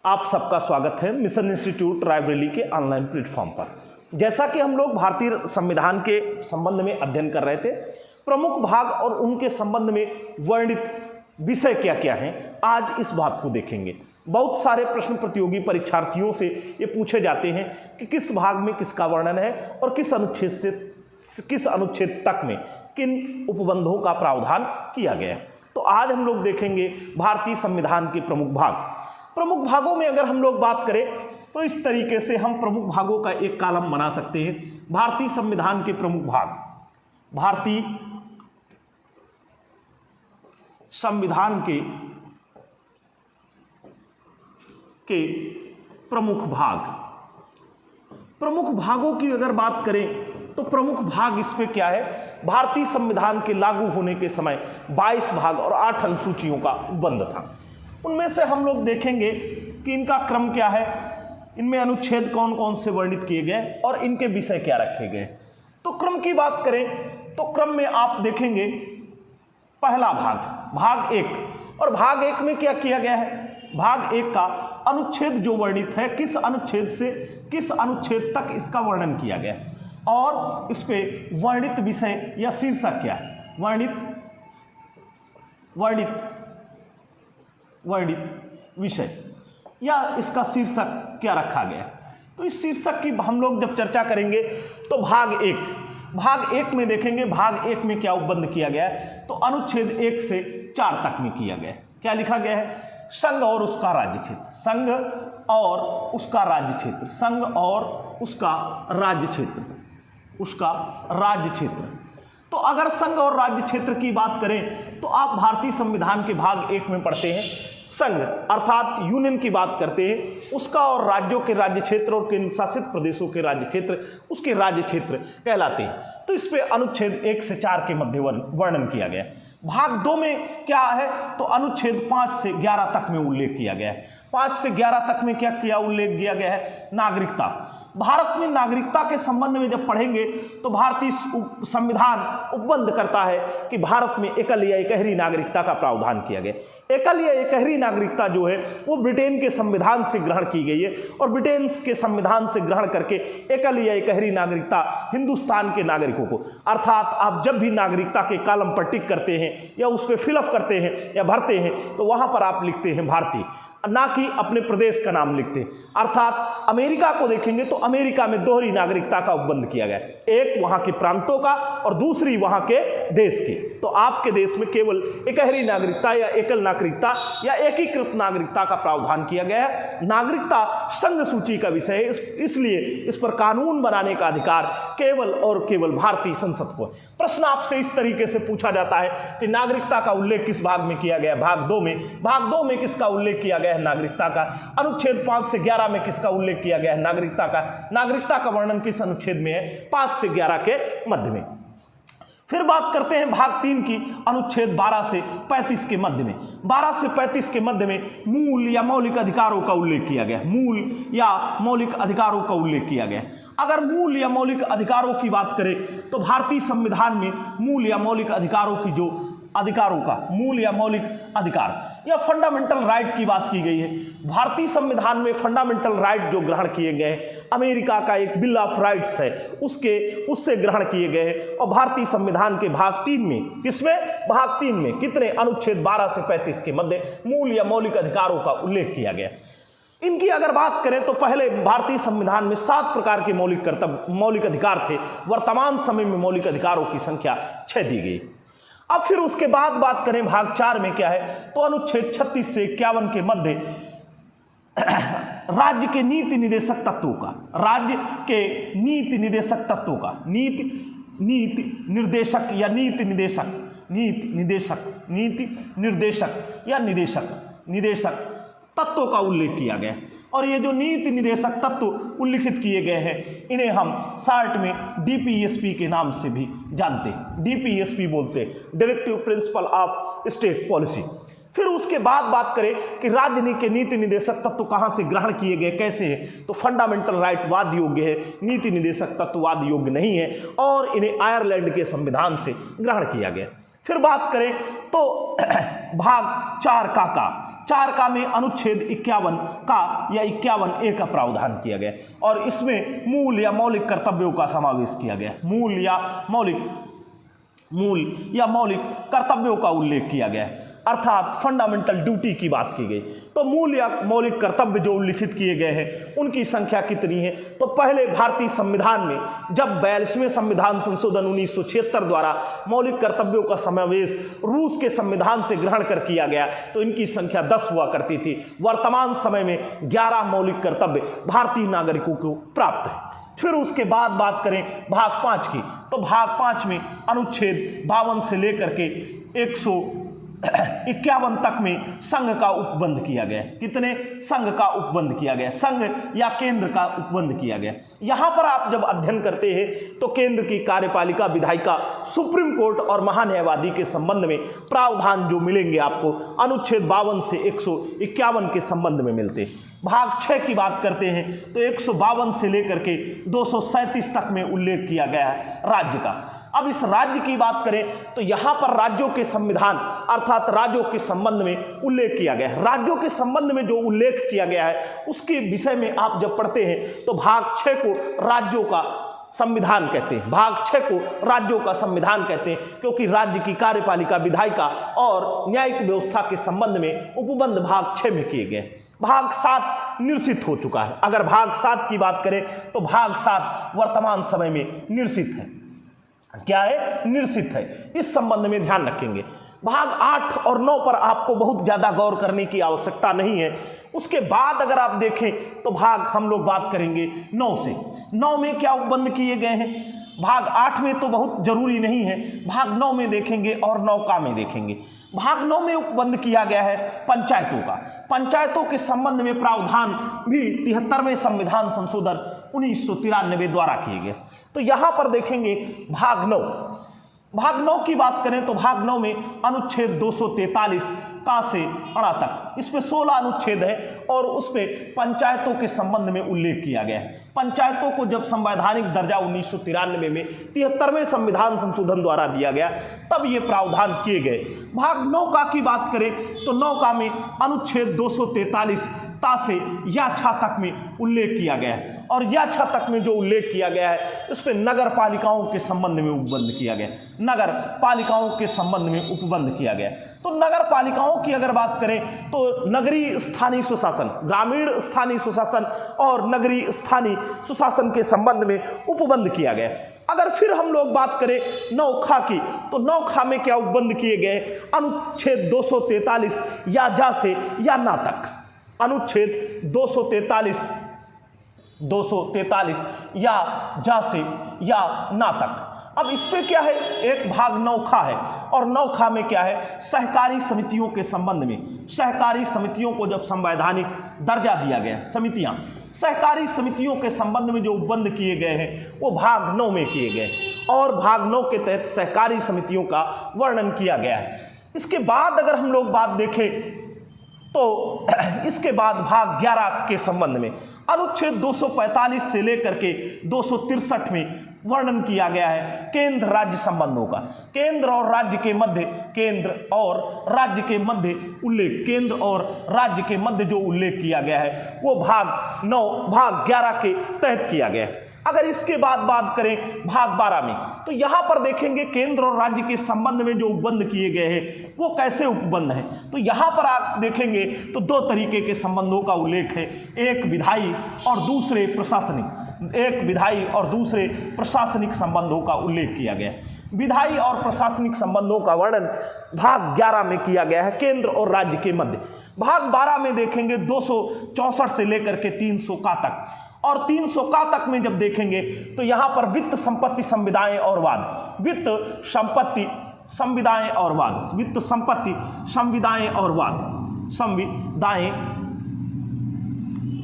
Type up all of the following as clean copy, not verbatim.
आप सबका स्वागत है मिशन इंस्टीट्यूट रायबरेली के ऑनलाइन प्लेटफॉर्म पर। जैसा कि हम लोग भारतीय संविधान के संबंध में अध्ययन कर रहे थे, प्रमुख भाग और उनके संबंध में वर्णित विषय क्या क्या हैं, आज इस बात को देखेंगे। बहुत सारे प्रश्न प्रतियोगी परीक्षार्थियों से ये पूछे जाते हैं कि किस भाग में किसका वर्णन है और किस अनुच्छेद तक में किन उपबंधों का प्रावधान किया गया है। तो आज हम लोग देखेंगे भारतीय संविधान के प्रमुख भाग। प्रमुख भागों में अगर हम लोग बात करें तो इस तरीके से हम प्रमुख भागों का एक कॉलम बना सकते हैं। भारतीय संविधान के प्रमुख भाग, भारतीय संविधान के प्रमुख भाग। प्रमुख भागों की अगर बात करें तो प्रमुख भाग इसमें क्या है, भारतीय संविधान के लागू होने के समय 22 भाग और 8 अनुसूचियों का उपबंध था। उनमें से हम लोग देखेंगे कि इनका क्रम क्या है, इनमें अनुच्छेद कौन कौन से वर्णित किए गए और इनके विषय क्या रखे गए। तो क्रम की बात करें तो क्रम में आप देखेंगे पहला भाग, भाग 1, और भाग 1 में क्या किया गया है, भाग 1 का अनुच्छेद जो वर्णित है, किस अनुच्छेद से किस अनुच्छेद तक इसका वर्णन किया गया और इस पे वर्णित विषय या शीर्षक क्या है, वर्णित विषय या इसका शीर्षक क्या रखा गया। तो इस शीर्षक की हम लोग जब चर्चा करेंगे तो भाग 1 में देखेंगे, भाग 1 में क्या उपबंध किया गया है, तो अनुच्छेद 1 से 4 तक में किया गया है। क्या लिखा गया है, संघ और उसका राज्य क्षेत्र, संघ और उसका राज्य क्षेत्र, संघ और उसका राज्य क्षेत्र। तो अगर संघ और राज्य क्षेत्र की बात करें तो आप भारतीय संविधान के भाग 1 में पढ़ते हैं, संघ अर्थात यूनियन की बात करते हैं, उसका और राज्यों के राज्य क्षेत्र और केंद्र शासित प्रदेशों के राज्य क्षेत्र उसके राज्य क्षेत्र कहलाते हैं। तो इस पे अनुच्छेद 1 से 4 के मध्य वर्णन किया गया। भाग 2 में क्या है, तो अनुच्छेद 5 से 11 तक में उल्लेख किया गया है। 5 से 11 तक में क्या किया उल्लेख किया गया है, नागरिकता। भारत में नागरिकता के संबंध में जब पढ़ेंगे तो भारतीय संविधान उपबंध करता है कि भारत में एकल या एकहरी नागरिकता का प्रावधान किया गया। एकल या एकहरी नागरिकता जो है वो ब्रिटेन के संविधान से ग्रहण की गई है और ब्रिटेन के संविधान से ग्रहण करके एकल या एकहरी नागरिकता हिंदुस्तान के नागरिकों को, अर्थात आप जब भी नागरिकता के कॉलम पर टिक करते हैं या उस पर फिलअप करते हैं या भरते हैं तो वहां पर आप लिखते हैं भारतीय, ना कि अपने प्रदेश का नाम लिखते हैं। अर्थात अमेरिका को देखेंगे तो अमेरिका में दोहरी नागरिकता का उपबंध किया गया, एक वहां के प्रांतों का और दूसरी वहां के देश की। तो आपके देश में केवल एकहरी नागरिकता या एकल नागरिकता या एकीकृत नागरिकता का प्रावधान किया गया है। नागरिकता संघ सूची का विषय है, इसलिए इस पर कानून बनाने का अधिकार केवल और केवल भारतीय संसद को। प्रश्न आपसे इस तरीके से पूछा जाता है कि नागरिकता का उल्लेख किस भाग में किया गया, भाग 2 में। भाग 2 में किसका उल्लेख किया गया है, नागरिकता का। अनुच्छेद 5 से 11 में किसका उल्लेख किया गया है, नागरिकता का। नागरिकता का वर्णन किस अनुच्छेद में है, 5 से 11 के मध्य में। फिर बात करते हैं भाग 3 की, अनुच्छेद 12 से 35 के मध्य में। 12 से 35 के मध्य में मूल या मौलिक अधिकारों का उल्लेख किया गया, मूल या मौलिक अधिकारों का उल्लेख किया गया। अगर मूल या मौलिक अधिकारों की बात करें तो भारतीय संविधान में मूल या मौलिक अधिकारों की जो अधिकारों का मूल या मौलिक अधिकार या फंडामेंटल राइट की बात की गई है। भारतीय संविधान में फंडामेंटल राइट जो ग्रहण किए गए, अमेरिका का एक बिल ऑफ राइट्स है उससे ग्रहण किए गए हैं। और भारतीय संविधान के भाग 3 में, किसमें, भाग 3 में कितने, अनुच्छेद 12 से 35 के मध्य मूल या मौलिक अधिकारों का उल्लेख किया गया। इनकी अगर बात करें तो पहले भारतीय संविधान में 7 प्रकार के मौलिक अधिकार थे। वर्तमान समय में मौलिक अधिकारों की संख्या 6 दी गई। अब फिर उसके बाद बात करें भाग 4 में क्या है, तो अनुच्छेद 36 से 51 के मध्य राज्य के नीति निर्देशक तत्वों का, राज्य के नीति निर्देशक तत्वों का, नीति निर्देशक या नीति निदेशक तत्वों का उल्लेख किया गया। और ये जो नीति निर्देशक तत्व उल्लिखित किए गए हैं इन्हें हम शार्ट में डीपीएसपी के नाम से भी जानते हैं। डीपीएसपी बोलते हैं, directive principle of state policy. फिर उसके बाद बात करें कि राज्य के नीति निर्देशक तत्व कहाँ से ग्रहण किए गए, कैसे है, तो फंडामेंटल राइट वाद योग्य है, नीति निर्देशक तत्व वाद योग्य नहीं है और इन्हें आयरलैंड के संविधान से ग्रहण किया गया। फिर बात करें तो भाग 4 का 4 का में अनुच्छेद 51 का या 51A का प्रावधान किया गया और इसमें मूल या मौलिक कर्तव्यों का समावेश किया गया। मूल या मौलिक कर्तव्यों का उल्लेख किया गया, अर्थात फंडामेंटल ड्यूटी की बात की गई। तो मूल या मौलिक कर्तव्य जो उल्लिखित किए गए हैं उनकी संख्या कितनी है? तो पहले भारतीय संविधान में जब 42वें संविधान संशोधन 1976 द्वारा मौलिक कर्तव्यों का समावेश रूस के संविधान से ग्रहण कर किया गया तो इनकी संख्या 10 हुआ करती थी। वर्तमान समय में 11 मौलिक कर्तव्य भारतीय नागरिकों को प्राप्त है। फिर उसके बाद बात करें भाग 5 की, तो भाग 5 में अनुच्छेद 52 से लेकर के 151 तक में संघ का उपबंध किया गया। कितने? संघ का उपबंध किया गया, संघ या केंद्र का उपबंध किया गया। यहां पर आप जब अध्ययन करते हैं तो केंद्र की कार्यपालिका, विधायिका, सुप्रीम कोर्ट और महान्यायवादी के संबंध में प्रावधान जो मिलेंगे आपको अनुच्छेद 52 से 151 के संबंध में मिलते। भाग 6 की बात करते हैं तो 152 से लेकर के 237 तक में उल्लेख किया गया है राज्य का। अब इस राज्य की बात करें तो यहां पर राज्यों के संविधान अर्थात राज्यों के संबंध में उल्लेख किया गया है। राज्यों के संबंध में जो उल्लेख किया गया है उसके विषय में आप जब पढ़ते हैं तो भाग 6 को राज्यों का संविधान कहते हैं। भाग 6 को राज्यों का संविधान कहते हैं क्योंकि राज्य की कार्यपालिका, विधायिका और न्यायिक व्यवस्था के संबंध में उपबंध भाग 6 में किए गए। भाग 7 निरसित हो चुका है। अगर भाग 7 की बात करें तो भाग 7 वर्तमान समय में निरसित है। क्या है? निरसित है। इस संबंध में ध्यान रखेंगे। भाग 8 और 9 पर आपको बहुत ज़्यादा गौर करने की आवश्यकता नहीं है। उसके बाद अगर आप देखें तो भाग हम लोग बात करेंगे 9 से। 9 में क्या उपबंध किए गए हैं? भाग 8 में तो बहुत जरूरी नहीं है, भाग 9 में देखेंगे और 9 का में देखेंगे। भाग 9 में उपबंध किया गया है पंचायतों का। पंचायतों के संबंध में प्रावधान भी 73वें संविधान संशोधन 1993 द्वारा किए गए। तो यहां पर देखेंगे भाग 9। भाग 9 की बात करें तो भाग 9 में अनुच्छेद 243 का से अणा तक, इसमें 16 अनुच्छेद है और उसमें पंचायतों के संबंध में उल्लेख किया गया है। पंचायतों को जब संवैधानिक दर्जा 1993 में 73वें संविधान संशोधन द्वारा दिया गया तब ये प्रावधान किए गए। भाग 9 का की बात करें तो 9 का में अनुच्छेद 243 ता से या छा तक में उल्लेख किया गया है और या छा तक में जो उल्लेख किया गया है इस पे नगर पालिकाओं के संबंध में उपबंध किया गया। नगर पालिकाओं के संबंध में उपबंध किया गया। तो नगर पालिकाओं की अगर बात करें तो नगरीय स्थानीय सुशासन, ग्रामीण स्थानीय सुशासन और नगरीय स्थानीय सुशासन के संबंध में उपबंध किया गया। अगर फिर हम लोग बात करें नौखा की तो नौखा में क्या उपबंध किए गए? अनुच्छेद 243 या जा से या ना तक। अनुच्छेद 243 या जा से या ना तक। अब इस पे क्या है? एक भाग नौखा है और नौखा में क्या है? सहकारी समितियों के संबंध में। सहकारी समितियों को जब संवैधानिक दर्जा दिया गया, समितियां, सहकारी समितियों के संबंध में जो उपबंध किए गए हैं वो भाग 9 में किए गए और भाग 9 के तहत सहकारी समितियों का वर्णन किया गया है। इसके बाद अगर हम लोग बात देखें तो इसके बाद भाग 11 के संबंध में अनुच्छेद 245 से लेकर के 263 में वर्णन किया गया है केंद्र राज्य संबंधों का। केंद्र और राज्य के मध्य, केंद्र और राज्य के मध्य उल्लेख, केंद्र और राज्य के मध्य जो उल्लेख किया गया है वो भाग 9 भाग 11 के तहत किया गया है। अगर इसके बाद बात करें भाग 12 में तो यहां पर देखेंगे केंद्र और राज्य के संबंध में जो उपबंध किए गए हैं वो कैसे उपबंध हैं। तो यहां पर आप देखेंगे तो 2 तरीके के संबंधों का उल्लेख है, एक विधायी और दूसरे प्रशासनिक। एक विधायी और दूसरे प्रशासनिक संबंधों का उल्लेख किया गया। विधायी और प्रशासनिक संबंधों का वर्णन भाग 11 में किया गया है केंद्र और राज्य के मध्य। भाग 12 में देखेंगे 264 से लेकर के 300 का तक और 300 का तक में जब देखेंगे तो यहां पर वित्त संपत्ति संविदाएं और वाद, वित्त संपत्ति संविदाएं और वाद, वित्त संपत्ति संविदाएं और वाद,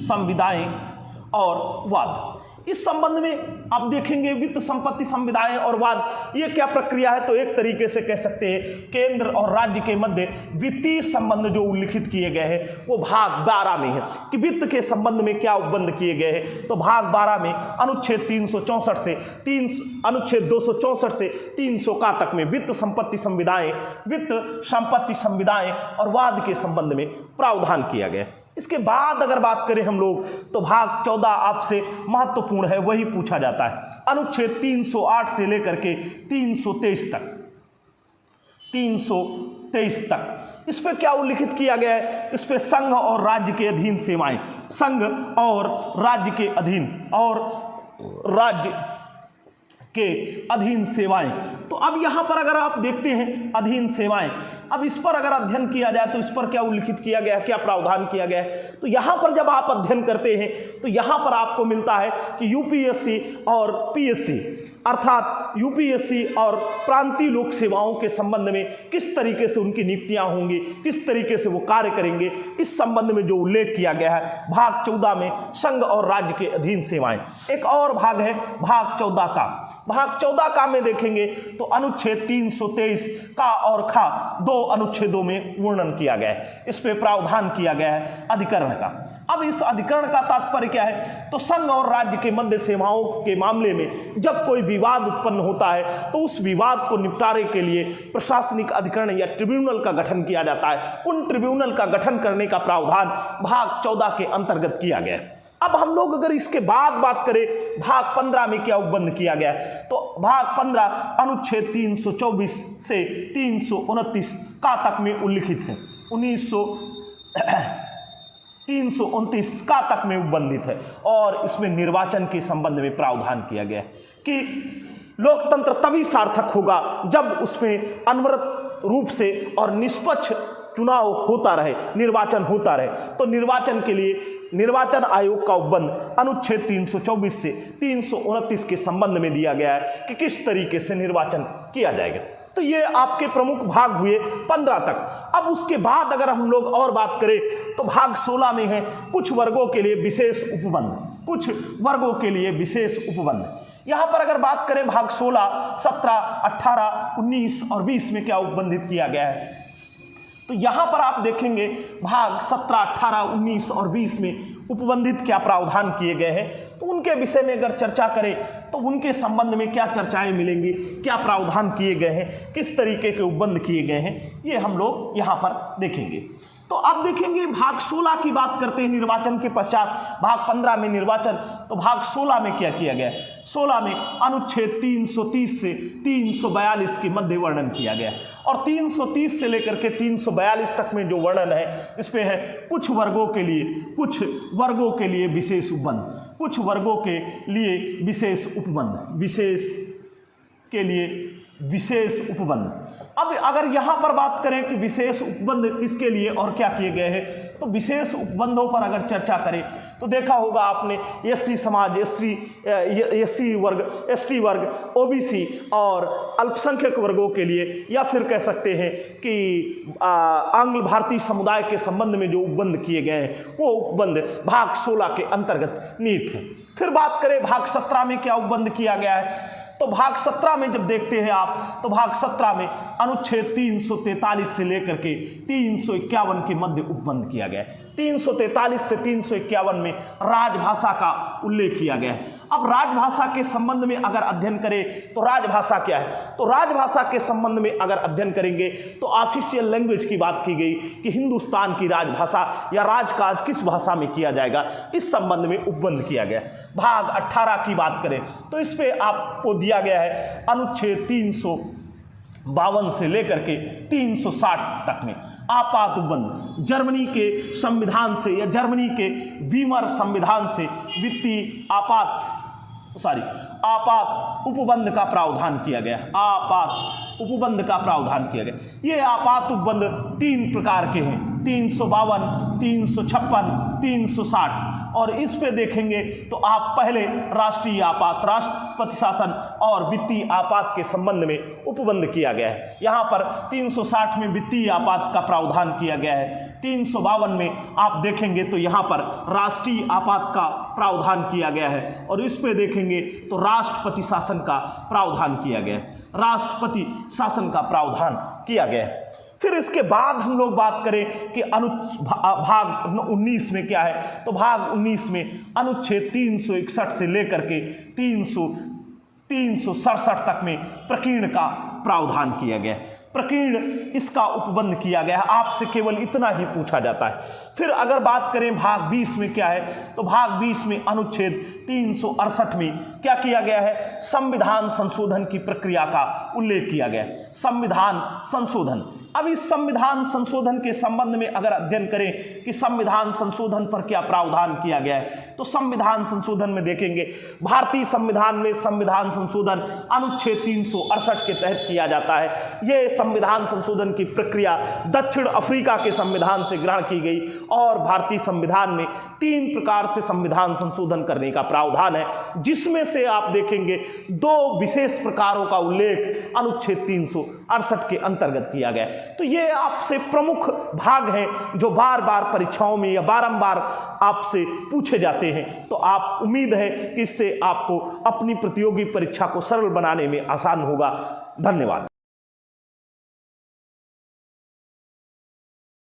संविदाएं और वाद, इस संबंध में आप देखेंगे वित्त संपत्ति संविदाएं और वाद, ये क्या प्रक्रिया है? तो एक तरीके से कह सकते हैं केंद्र और राज्य के मध्य वित्तीय संबंध जो उल्लिखित किए गए हैं वो भाग 12 में है कि वित्त के संबंध में क्या उपबंध किए गए हैं। तो भाग 12 में अनुच्छेद 364 से अनुच्छेद 264 से 300 का तक में वित्त संपत्ति संविदाएं और वाद के संबंध में प्रावधान किया गया। इसके बाद अगर बात करें हम लोग तो भाग 14 आपसे महत्वपूर्ण है, वही पूछा जाता है। अनुच्छेद 308 से लेकर के 323 तक इस पे क्या उल्लिखित किया गया है? इस पे संघ और राज्य के अधीन सेवाएं, संघ और राज्य के अधीन सेवाएं। तो अब यहां पर अगर आप देखते हैं अधीन सेवाएं, अब इस पर अगर अध्ययन किया जाए तो इस पर क्या उल्लिखित किया गया, क्या प्रावधान किया गया है? तो यहां पर जब आप अध्ययन करते हैं तो यहां पर आपको मिलता है कि यूपीएससी और पीएससी अर्थात यूपीएससी और प्रांतीय लोक सेवाओं के संबंध में किस तरीके से उनकी नियुक्तियां होंगी, किस तरीके से वो कार्य करेंगे, इस संबंध में जो उल्लेख किया गया है भाग 14 में संघ और राज्य के अधीन सेवाएं। एक और भाग है भाग 14 का। भाग 14 का में देखेंगे तो अनुच्छेद 323 का और खा 2 अनुच्छेदों में वर्णन किया गया है। इस पे प्रावधान किया गया है अधिकरण का। अब इस अधिकरण का तात्पर्य क्या है? तो संघ और राज्य के मध्य सेवाओं के मामले में जब कोई विवाद उत्पन्न होता है तो उस विवाद को निपटारे के लिए प्रशासनिक अधिकरण या ट्रिब्यूनल का गठन किया जाता है। उन ट्रिब्यूनल का गठन करने का प्रावधान भाग 14 के अंतर्गत किया गया है। अब हम लोग अगर इसके बाद बात करें भाग 15 में क्या उपबंध किया गया है, तो भाग 15 अनुच्छेद 324 से 329 का तक में उल्लिखित है। 329 का तक में उपबंधित है और इसमें निर्वाचन के संबंध में प्रावधान किया गया है कि लोकतंत्र तभी सार्थक होगा जब उसमें अनवरत रूप से और निष्पक्ष चुनाव होता रहे, निर्वाचन होता रहे। तो निर्वाचन के लिए निर्वाचन आयोग का उपबंध अनुच्छेद 324 से 329 के संबंध में दिया गया है कि किस तरीके से निर्वाचन किया जाएगा। तो ये आपके प्रमुख भाग हुए 15 तक। अब उसके बाद अगर हम लोग और बात करें तो भाग 16 में है कुछ वर्गों के लिए विशेष उपबंध, कुछ वर्गों के लिए विशेष उपबंध। यहां पर अगर बात करें भाग 16, 17, 18, 19 और 20 में क्या उपबंधित किया गया है, तो यहां पर आप देखेंगे भाग 17, 18, 19 और 20 में उपबंधित क्या प्रावधान किए गए हैं। तो उनके विषय में अगर चर्चा करें तो उनके संबंध में क्या चर्चाएं मिलेंगी, क्या प्रावधान किए गए हैं, किस तरीके के उपबंध किए गए हैं, ये हम लोग यहां पर देखेंगे। तो अब देखेंगे भाग 16 की बात करते हैं निर्वाचन के पश्चात। भाग 15 में निर्वाचन, तो भाग 16 में क्या किया गया? 16 में अनुच्छेद 330 से 342 के मध्य वर्णन किया गया और 330 से लेकर के 342 तक में जो वर्णन है इस पे है कुछ वर्गों के लिए विशेष उपबंध, कुछ वर्गों के लिए विशेष उपबंध, विशेष उपबंध। अब अगर यहां पर बात करें कि विशेष उपबंध किसके लिए और क्या किए गए हैं, तो विशेष उपबंधों पर अगर चर्चा करें तो देखा होगा आपने एससी समाज, एससी वर्ग, एसटी वर्ग, ओबीसी और अल्पसंख्यक वर्गों के लिए, या फिर कह सकते हैं कि आंग्ल भारतीय समुदाय के संबंध में जो उपबंध किए गए हैं वो उपबंध भाग 16 के अंतर्गत निहित है। फिर बात करें भाग 17 में क्या उपबंध किया गया है, तो भाग 17 में जब देखते हैं आप तो भाग 17 में अनुच्छेद 343 से लेकर के 351 के मध्य उपबंध किया गया है। 343 से 351 में राजभाषा का उल्लेख किया गया है। अब राजभाषा के संबंध में अगर अध्ययन करें तो राजभाषा क्या है, तो राजभाषा के संबंध में अगर अध्ययन करेंगे तो ऑफिशियल लैंग्वेज की बात की गई कि हिंदुस्तान की राजभाषा या राजकाज किस भाषा में किया जाएगा, इस संबंध में उपबंध किया गया। भाग 18 की बात करें तो इस पे आपको दिया गया है अनुच्छेद 352 से लेकर के 360 तक में आपात उपबंध। जर्मनी के संविधान से या जर्मनी के वीमर संविधान से वित्तीय आपात उपबंध का प्रावधान किया गया। आपात उपबंध का प्रावधान किया गया। ये आपात उपबंध 3 प्रकार के हैं। 352, 356, 360। और इस पे देखेंगे तो आप पहले राष्ट्रीय आपात, राष्ट्रपति शासन और वित्तीय आपात के संबंध में उपबंध किया गया है। यहाँ पर 360 में वित्तीय आपात का प्रावधान किया गया है। 352 में आप देखेंगे तो यहाँ पर राष्ट्रीय आपात का प्रावधान किया गया है। और इस पे देखेंगे तो राष्ट्रपति शासन का प्रावधान किया गया है, राष्ट्रपति शासन का प्रावधान किया गया है। फिर इसके बाद हम लोग बात करें कि भाग 19 में क्या है, तो भाग 19 में अनुच्छेद 361 से लेकर के 367 तक में प्रकीर्ण का प्रावधान किया गया है। प्रकीर्ण इसका उपबंध किया गया है, आपसे केवल इतना ही पूछा जाता है। फिर अगर बात करें भाग 20 में क्या है, तो भाग 20 में अनुच्छेद 368 में क्या किया गया है, संविधान संशोधन की प्रक्रिया का उल्लेख किया गया है। संविधान संशोधन, अब इस संविधान संशोधन के संबंध में अगर अध्ययन करें कि संविधान संशोधन पर क्या प्रावधान किया गया है, तो संविधान संशोधन में देखेंगे भारतीय संविधान में संविधान संशोधन अनुच्छेद 368 के तहत किया जाता है। यह संविधान संशोधन की प्रक्रिया दक्षिण अफ्रीका के संविधान से ग्रहण की गई और भारतीय संविधान में 3 प्रकार से संविधान संशोधन करने का प्रावधान है, जिसमें से आप देखेंगे 2 विशेष प्रकारों का उल्लेख अनुच्छेद 368 के अंतर्गत किया गया है। तो ये आपसे प्रमुख भाग हैं जो बार बार परीक्षाओं में या बारंबार आपसे पूछे जाते हैं। तो आप उम्मीद है कि इससे आपको अपनी प्रतियोगी परीक्षा को सरल बनाने में आसान होगा। धन्यवाद।